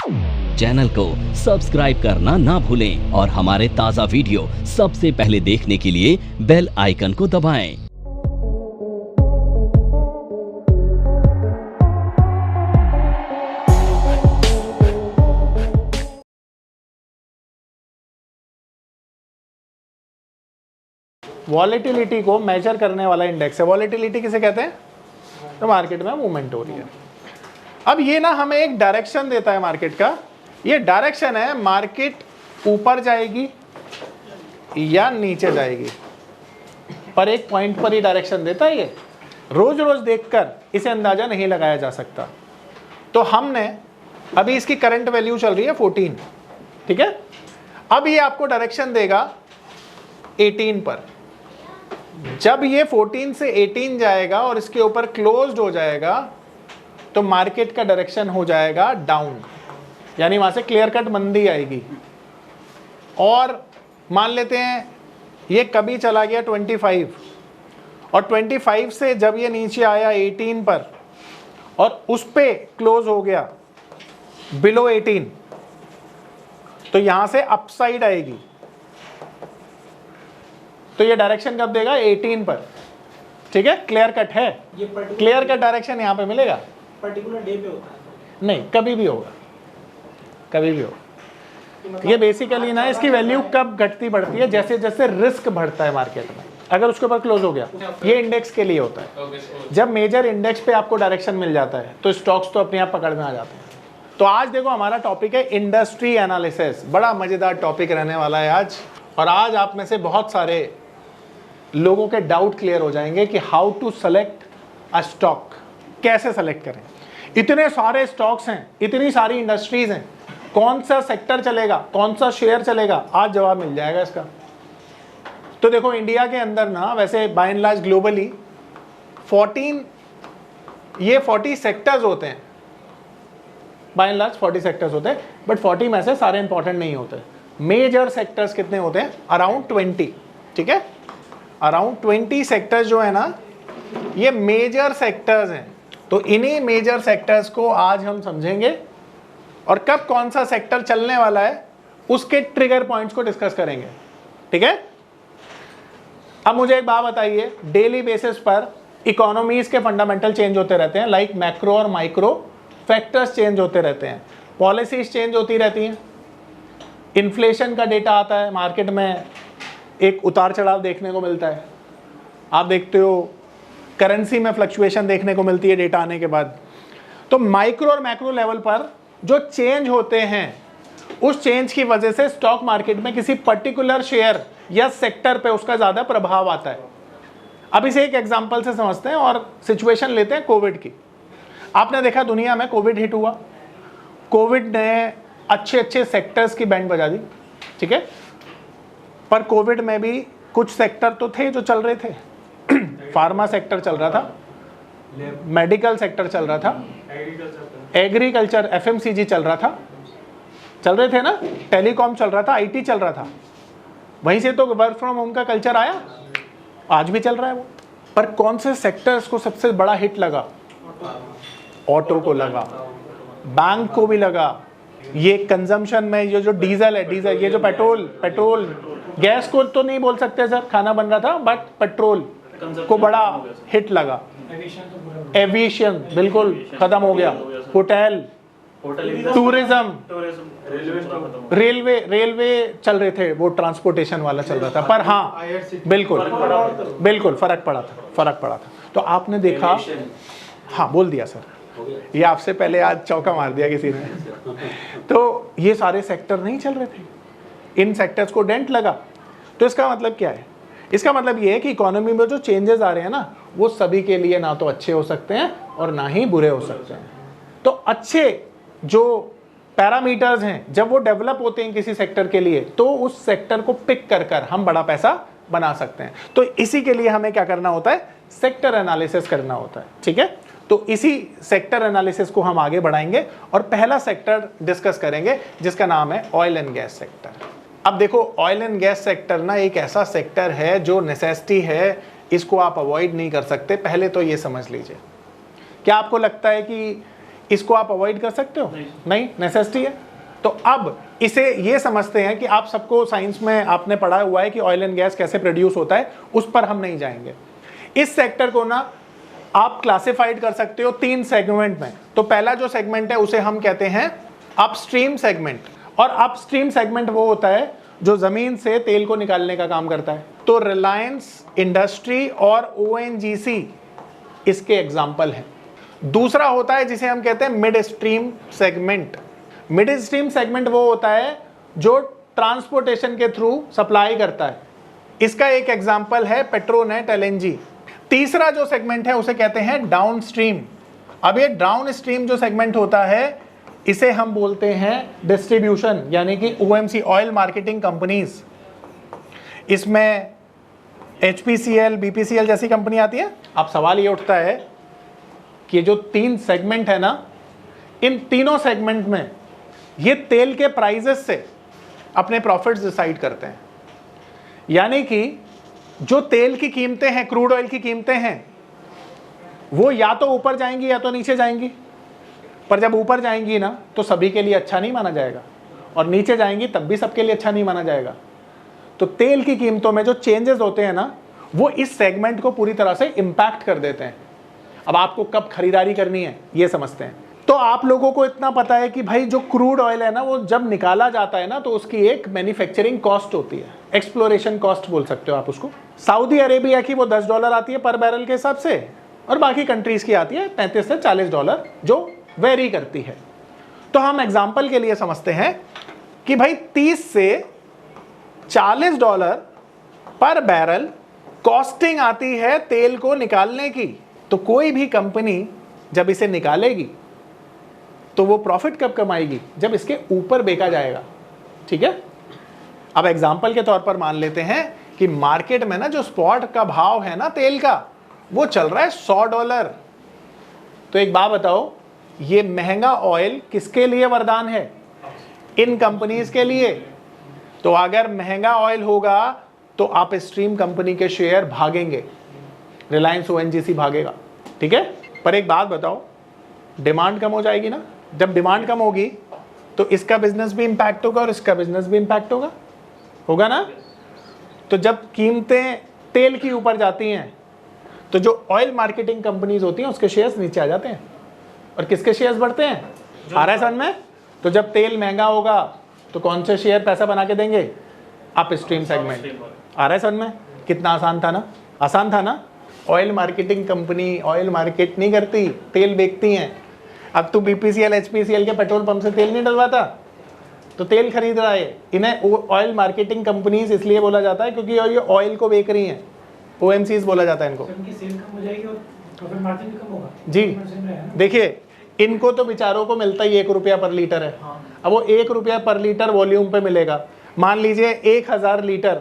Channel को subscribe करना ना भूलें और हमारे ताज़ा वीडियो सबसे पहले देखने के लिए बेल आइकन को दबाएं। वॉलेटिलिटी को मेजर करने वाला इंडेक्स है। वॉलेटिलिटी किसे कहते हैं? तो मार्केट में मूवमेंट हो रही है। अब ये ना हमें एक डायरेक्शन देता है मार्केट का। ये डायरेक्शन है मार्केट ऊपर जाएगी या नीचे जाएगी, पर एक पॉइंट पर ही डायरेक्शन देता है। ये रोज रोज देखकर इसे अंदाजा नहीं लगाया जा सकता। तो हमने अभी इसकी करंट वैल्यू चल रही है 14, ठीक है। अब ये आपको डायरेक्शन देगा 18 पर। जब ये 14 से 18 जाएगा और इसके ऊपर क्लोज्ड हो जाएगा तो मार्केट का डायरेक्शन हो जाएगा डाउन, यानी वहां से क्लियर कट मंदी आएगी। और मान लेते हैं ये कभी चला गया 25 और 25 से जब ये नीचे आया 18 पर और उस पे क्लोज हो गया बिलो 18, तो यहां से अपसाइड आएगी। तो ये डायरेक्शन कब देगा? 18 पर, ठीक है। क्लियर कट है, क्लियर कट डायरेक्शन यहां पे मिलेगा। पर्टिकुलर डे पे होता है? नहीं, कभी भी होगा, कभी भी होगा। ये बेसिकली ना इसकी वैल्यू कब घटती बढ़ती है, जैसे जैसे रिस्क बढ़ता है मार्केट में। अगर उसके ऊपर क्लोज हो गया, ये इंडेक्स के लिए होता है। जब मेजर इंडेक्स पे आपको डायरेक्शन मिल जाता है तो स्टॉक्स तो अपने आप पकड़ में आ जाते हैं। तो आज देखो हमारा टॉपिक है इंडस्ट्री एनालिसिस। बड़ा मजेदार टॉपिक रहने वाला है आज। और आज आप में से बहुत सारे लोगों के डाउट क्लियर हो जाएंगे कि how to select a stock, कैसे सेलेक्ट करें। इतने सारे स्टॉक्स हैं, इतनी सारी इंडस्ट्रीज हैं, कौन सा सेक्टर चलेगा, कौन सा शेयर चलेगा, आज जवाब मिल जाएगा इसका। तो देखो इंडिया के अंदर ना वैसे by and large globally 40 sectors होते हैं। बाय एंड लार्ज 40 सेक्टर्स होते हैं, बट 40 में से सारे इंपॉर्टेंट नहीं होते। मेजर सेक्टर्स कितने होते हैं? अराउंड 20, ठीक है। अराउंड 20 सेक्टर्स जो है ना, ये मेजर सेक्टर्स हैं। तो इन्हीं मेजर सेक्टर्स को आज हम समझेंगे और कब कौन सा सेक्टर चलने वाला है उसके ट्रिगर पॉइंट्स को डिस्कस करेंगे, ठीक है। अब मुझे एक बात बताइए, डेली बेसिस पर इकोनॉमीज के फंडामेंटल चेंज होते रहते हैं, लाइक मैक्रो और माइक्रो फैक्टर्स चेंज होते रहते हैं, पॉलिसीज चेंज होती रहती हैं, इन्फ्लेशन का डेटा आता है, मार्केट में एक उतार चढ़ाव देखने को मिलता है। आप देखते हो करेंसी में फ्लक्चुएशन देखने को मिलती है डेटा आने के बाद। तो माइक्रो और मैक्रो लेवल पर जो चेंज होते हैं, उस चेंज की वजह से स्टॉक मार्केट में किसी पर्टिकुलर शेयर या सेक्टर पे उसका ज़्यादा प्रभाव आता है। अब इसे एक एग्जांपल से समझते हैं और सिचुएशन लेते हैं कोविड की। आपने देखा दुनिया में कोविड हिट हुआ, कोविड ने अच्छे अच्छे सेक्टर्स की बैंड बजा दी, ठीक है। पर कोविड में भी कुछ सेक्टर तो थे जो चल रहे थे। फार्मा सेक्टर चल रहा था, मेडिकल सेक्टर चल रहा था, एग्रीकल्चर एफएमसीजी चल रहा था, चल रहे थे ना, टेलीकॉम चल रहा था, आईटी चल रहा था। वहीं से तो वर्क फ्रॉम होम का कल्चर आया, आज भी चल रहा है वो। पर कौन से सेक्टर्स को सबसे बड़ा हिट लगा? ऑटो को लगा, बैंक को भी लगा। ये कंजम्पशन में ये जो डीजल है, डीजल, ये जो पेट्रोल गैस को तो नहीं बोल सकते सर, खाना बन रहा था, बट पेट्रोल को बड़ा हिट लगा। एविएशन बिल्कुल खत्म हो गया, होटल, टूरिज्म, रेलवे चल रहे थे, वो ट्रांसपोर्टेशन वाला चल रहा था। पर हाँ बिल्कुल फर्क पड़ा था। तो आपने देखा, हाँ बोल दिया सर, ये आपसे पहले आज चौका मार दिया किसी ने। तो ये सारे सेक्टर नहीं चल रहे थे, इन सेक्टर्स को डेंट लगा। तो इसका मतलब क्या है? इसका मतलब ये है कि इकोनॉमी में जो चेंजेस आ रहे हैं ना, वो सभी के लिए ना तो अच्छे हो सकते हैं और ना ही बुरे हो सकते हैं। तो अच्छे जो पैरामीटर्स हैं, जब वो डेवलप होते हैं किसी सेक्टर के लिए, तो उस सेक्टर को पिक कर हम बड़ा पैसा बना सकते हैं। तो इसी के लिए हमें क्या करना होता है? सेक्टर एनालिसिस करना होता है, ठीक है। तो इसी सेक्टर एनालिसिस को हम आगे बढ़ाएंगे और पहला सेक्टर डिस्कस करेंगे जिसका नाम है ऑयल एंड गैस सेक्टर। अब देखो, ऑयल एंड गैस सेक्टर ना एक ऐसा सेक्टर है जो नेसेसिटी है, इसको आप अवॉइड नहीं कर सकते। पहले तो ये समझ लीजिए। क्या आपको लगता है कि इसको आप अवॉइड कर सकते हो? नहीं, नेसेसिटी है। तो अब इसे ये समझते हैं कि आप सबको साइंस में आपने पढ़ा हुआ है कि ऑयल एंड गैस कैसे प्रोड्यूस होता है, उस पर हम नहीं जाएंगे। इस सेक्टर को ना आप क्लासिफाइड कर सकते हो 3 सेगमेंट में। तो पहला जो सेगमेंट है उसे हम कहते हैं अपस्ट्रीम सेगमेंट, और अपस्ट्रीम सेगमेंट वो होता है जो जमीन से तेल को निकालने का काम करता है। तो रिलायंस इंडस्ट्री और ONGC इसके एग्जाम्पल हैं। दूसरा होता है जिसे हम कहते हैं mid stream segment. Mid stream segment वो होता है जो ट्रांसपोर्टेशन के थ्रू सप्लाई करता है। इसका एक एग्जाम्पल है पेट्रोनेट LNG। तीसरा जो सेगमेंट है उसे कहते हैं डाउन स्ट्रीम। अब ये डाउन स्ट्रीम जो सेगमेंट होता है इसे हम बोलते हैं डिस्ट्रीब्यूशन, यानी कि OMC ऑयल मार्केटिंग कंपनीज। इसमें HPCL, BPCL जैसी कंपनी आती है। अब सवाल ये उठता है कि जो 3 सेगमेंट है ना, इन तीनों सेगमेंट में ये तेल के प्राइसेस से अपने प्रॉफिट्स डिसाइड करते हैं। यानी कि जो तेल की कीमतें हैं, क्रूड ऑयल की कीमतें हैं, वो या तो ऊपर जाएंगी या तो नीचे जाएंगी। पर जब ऊपर जाएंगी ना तो सभी के लिए अच्छा नहीं माना जाएगा, और नीचे जाएंगी तब भी सबके लिए अच्छा नहीं माना जाएगा। तो तेल की कीमतों में जो चेंजेस होते हैं ना, वो इस सेगमेंट को पूरी तरह से इंपैक्ट कर देते हैं। अब आपको कब खरीदारी करनी है ये समझते हैं। तो आप लोगों को इतना पता है कि भाई जो क्रूड ऑयल है ना, वो जब निकाला जाता है ना तो उसकी एक मैन्युफैक्चरिंग कॉस्ट होती है, एक्सप्लोरेशन कॉस्ट बोल सकते हो आप उसको। सऊदी अरेबिया की वो $10 आती है पर बैरल के हिसाब से, और बाकी कंट्रीज की आती है $35 से $40, जो वेरी करती है। तो हम एग्जाम्पल के लिए समझते हैं कि भाई $30 से $40 पर बैरल कॉस्टिंग आती है तेल को निकालने की। तो कोई भी कंपनी जब इसे निकालेगी तो वो प्रॉफिट कब कमाएगी? जब इसके ऊपर बेचा जाएगा। ठीक है। अब एग्जाम्पल के तौर पर मान लेते हैं कि मार्केट में ना जो स्पॉट का भाव है ना तेल का, वो चल रहा है $100। तो एक बात बताओ, ये महंगा ऑयल किसके लिए वरदान है? इन कंपनीज के लिए। तो अगर महंगा ऑयल होगा तो आप स्ट्रीम कंपनी के शेयर भागेंगे, रिलायंस ONGC भागेगा। ठीक है। पर एक बात बताओ, डिमांड कम हो जाएगी ना। जब डिमांड कम होगी तो इसका बिजनेस भी इंपैक्ट होगा और इसका बिजनेस भी इंपैक्ट होगा ना। तो जब कीमतें तेल की ऊपर जाती हैं तो जो ऑयल मार्केटिंग कंपनीज होती हैं उसके शेयर्स नीचे आ जाते हैं, और किसके शेयर्स बढ़ते हैं? आ रहा है समझ में? तो जब तेल महंगा होगा तो कौन से शेयर पैसा बना के देंगे? Up stream segment. आ रहा है समझ में? कितना आसान था ना? आसान था ना। Oil marketing company oil market नहीं करती, तेल बेचती हैं। अब तू BPCL HPCL के पेट्रोल पंप से तेल नहीं डलवाता, तो तेल खरीद रहा है। इन्हें ऑयल मार्केटिंग कंपनीज इसलिए बोला जाता है क्योंकि ये ऑयल को बेच रही हैं। OMCs बोला जाता है इनको। जी देखिए, इनको तो बेचारों को मिलता ही ₹1 पर लीटर है। अब वो ₹1 पर लीटर वॉल्यूम पे मिलेगा। मान लीजिए 1000 लीटर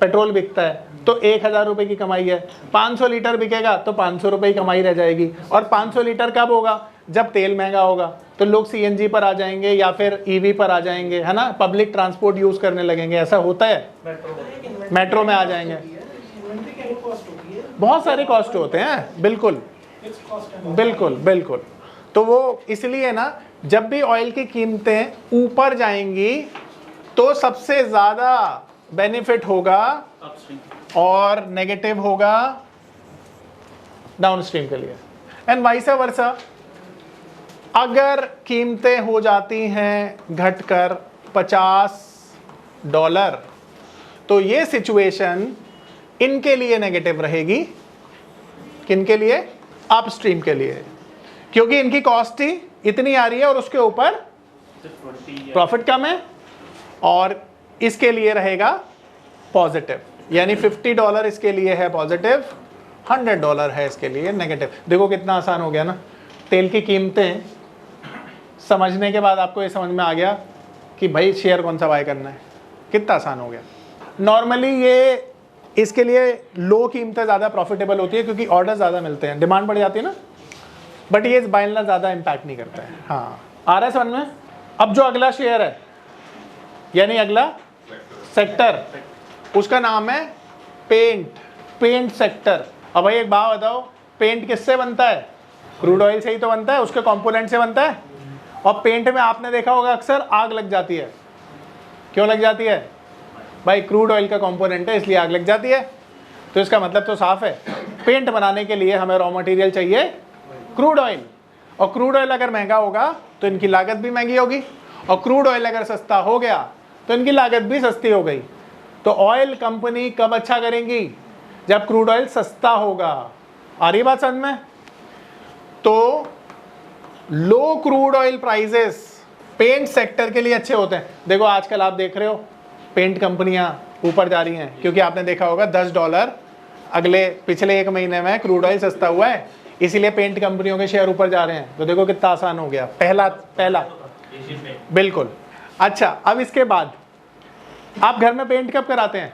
पेट्रोल बिकता है तो 1000 रुपए की कमाई है। 500 लीटर बिकेगा तो 500 रुपए की कमाई रह जाएगी। और 500 लीटर कब होगा? जब तेल महंगा होगा। तो लोग CNG पर आ जाएंगे या फिर EV पर आ जाएंगे, है ना, पब्लिक ट्रांसपोर्ट यूज करने लगेंगे। ऐसा होता है, मेट्रो में आ जाएंगे। बहुत सारे कॉस्ट होते हैं। बिल्कुल बिल्कुल बिल्कुल। तो वो इसलिए ना, जब भी ऑयल की कीमतें ऊपर जाएंगी तो सबसे ज्यादा बेनिफिट होगा और नेगेटिव होगा डाउनस्ट्रीम के लिए, एंड वाइस वर्सा। अगर कीमतें हो जाती हैं घटकर $50, तो ये सिचुएशन इनके लिए नेगेटिव रहेगी। किनके लिए? अपस्ट्रीम के लिए, क्योंकि इनकी कॉस्ट ही इतनी आ रही है और उसके ऊपर प्रॉफिट कम है। और इसके लिए रहेगा पॉजिटिव, यानी $50 इसके लिए है पॉजिटिव, $100 है इसके लिए नेगेटिव। देखो कितना आसान हो गया ना। तेल की कीमतें समझने के बाद आपको ये समझ में आ गया कि भाई शेयर कौन सा बाय करना है। कितना आसान हो गया। नॉर्मली ये इसके लिए लो कीमतें ज़्यादा प्रॉफिटेबल होती है क्योंकि ऑर्डर ज़्यादा मिलते हैं, डिमांड बढ़ जाती है ना। बट ये बाय एंड लार्ज ज़्यादा इम्पैक्ट नहीं करता है। हाँ, आ रहा है समझ में? अब जो अगला शेयर है, यानी अगला सेक्टर, उसका नाम है पेंट सेक्टर। अब भाई एक बात बताओ, पेंट किससे बनता है? क्रूड ऑयल से ही तो बनता है, उसके कंपोनेंट से बनता है। और पेंट में आपने देखा होगा अक्सर आग लग जाती है। क्यों लग जाती है भाई? क्रूड ऑयल का कंपोनेंट है इसलिए आग लग जाती है। तो इसका मतलब तो साफ है, पेंट बनाने के लिए हमें रॉ मटेरियल चाहिए क्रूड ऑयल, और क्रूड ऑयल अगर महंगा होगा तो इनकी लागत भी महंगी होगी, और क्रूड ऑयल अगर सस्ता हो गया तो इनकी लागत भी सस्ती हो गई। तो ऑयल कंपनी कब अच्छा करेंगी? जब क्रूड ऑयल सस्ता होगा। आ रही बात समझ में? तो low crude oil prices paint sector के लिए अच्छे होते हैं। देखो आजकल आप देख रहे हो पेंट कंपनियां ऊपर जा रही हैं, क्योंकि आपने देखा होगा $10 पिछले 1 महीने में क्रूड ऑयल सस्ता हुआ है, इसीलिए पेंट कंपनियों के शेयर ऊपर जा रहे हैं। तो देखो कितना आसान हो गया। पहला बिल्कुल। अच्छा, अब इसके बाद आप घर में पेंट कब कराते हैं?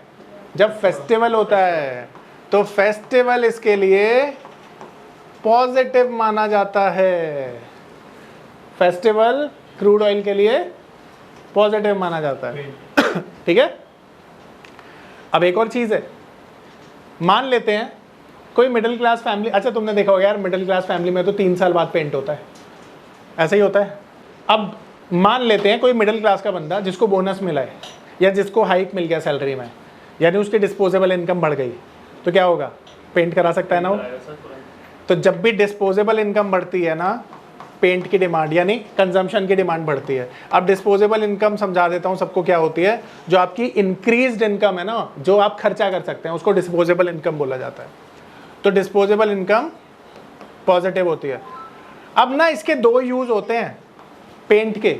जब फेस्टिवल होता है। तो फेस्टिवल इसके लिए पॉजिटिव माना जाता है। फेस्टिवल क्रूड ऑयल के लिए पॉजिटिव माना जाता है। ठीक है। अब एक और चीज है, मान लेते हैं कोई मिडिल क्लास फैमिली, अच्छा तुमने देखा होगा यार मिडिल क्लास फैमिली में तो 3 साल बाद पेंट होता है, ऐसा ही होता है। अब मान लेते हैं कोई मिडिल क्लास का बंदा जिसको बोनस मिला है या जिसको हाइक मिल गया सैलरी में, यानी उसकी डिस्पोजेबल इनकम बढ़ गई, तो क्या होगा? पेंट करा सकता है ना वो। तो जब भी डिस्पोजेबल इनकम बढ़ती है ना, पेंट की डिमांड यानी कंजम्पशन की डिमांड बढ़ती है। अब डिस्पोजेबल इनकम समझा देता हूँ सबको क्या होती है। जो आपकी इंक्रीज्ड इनकम है ना, जो आप खर्चा कर सकते हैं, उसको डिस्पोजेबल इनकम बोला जाता है। तो डिस्पोजेबल इनकम पॉजिटिव होती है। अब ना इसके 2 यूज होते हैं पेंट के,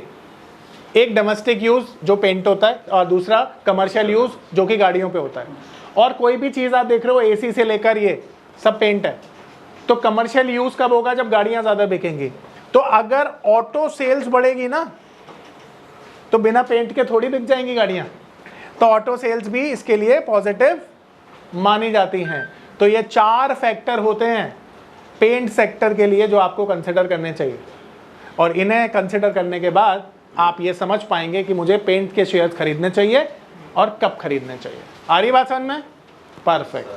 एक डोमेस्टिक यूज जो पेंट होता है, और दूसरा कमर्शियल यूज जो कि गाड़ियों पे होता है। और कोई भी चीज आप देख रहे हो एसी से लेकर ये सब पेंट है। तो कमर्शियल यूज कब होगा? जब गाड़ियां ज्यादा बिकेंगी। तो अगर ऑटो सेल्स बढ़ेगी ना, तो बिना पेंट के थोड़ी बिक जाएंगी गाड़ियां। तो ऑटो सेल्स भी इसके लिए पॉजिटिव मानी जाती हैं। तो ये 4 फैक्टर होते हैं पेंट सेक्टर के लिए जो आपको कंसिडर करने चाहिए, और इन्हें कंसिडर करने के बाद आप ये समझ पाएंगे कि मुझे पेंट के शेयर्स खरीदने चाहिए और कब खरीदने चाहिए। आ रही बात समझ में? परफेक्ट।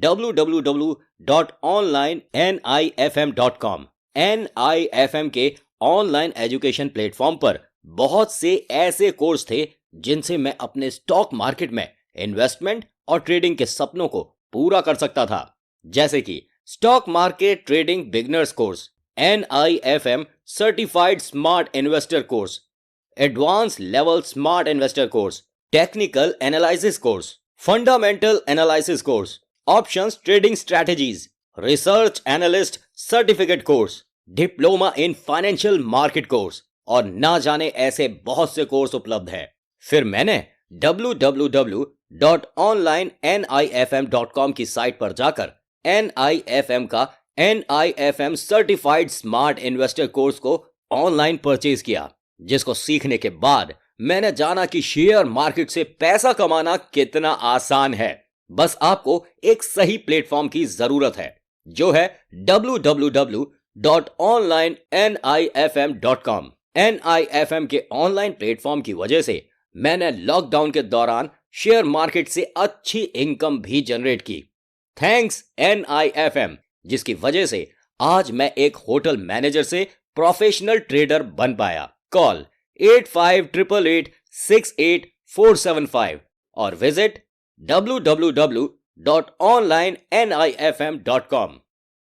www.onlinenifm.com NIFM के ऑनलाइन एजुकेशन प्लेटफॉर्म पर बहुत से ऐसे कोर्स थे जिनसे मैं अपने स्टॉक मार्केट में इन्वेस्टमेंट और ट्रेडिंग के सपनों को पूरा कर सकता था, जैसे कि stock market trading beginners course, NIFM certified smart investor course, advance level smart investor course, technical analysis course, fundamental analysis course, options trading strategies, research analyst certificate course, diploma in financial market course, और ना जाने ऐसे बहुत से course उपलब्ध हैं। फिर मैंने www.onlinenifm.com की साइट पर जाकर NIFM का NIFM certified smart investor course को ऑनलाइन परचेज किया, जिसको सीखने के बाद मैंने जाना कि शेयर मार्केट से पैसा कमाना कितना आसान है। बस आपको एक सही प्लेटफॉर्म की जरूरत है, जो है www.onlinenifm.com। NIFM के ऑनलाइन प्लेटफॉर्म की वजह से मैंने लॉकडाउन के दौरान शेयर मार्केट से अच्छी इनकम भी जनरेट की। थैंक्स NIFM, जिसकी वजह से आज मैं एक होटल मैनेजर से प्रोफेशनल ट्रेडर बन पाया। कॉल 8588868475 और विजिट www.onlinenifm.com।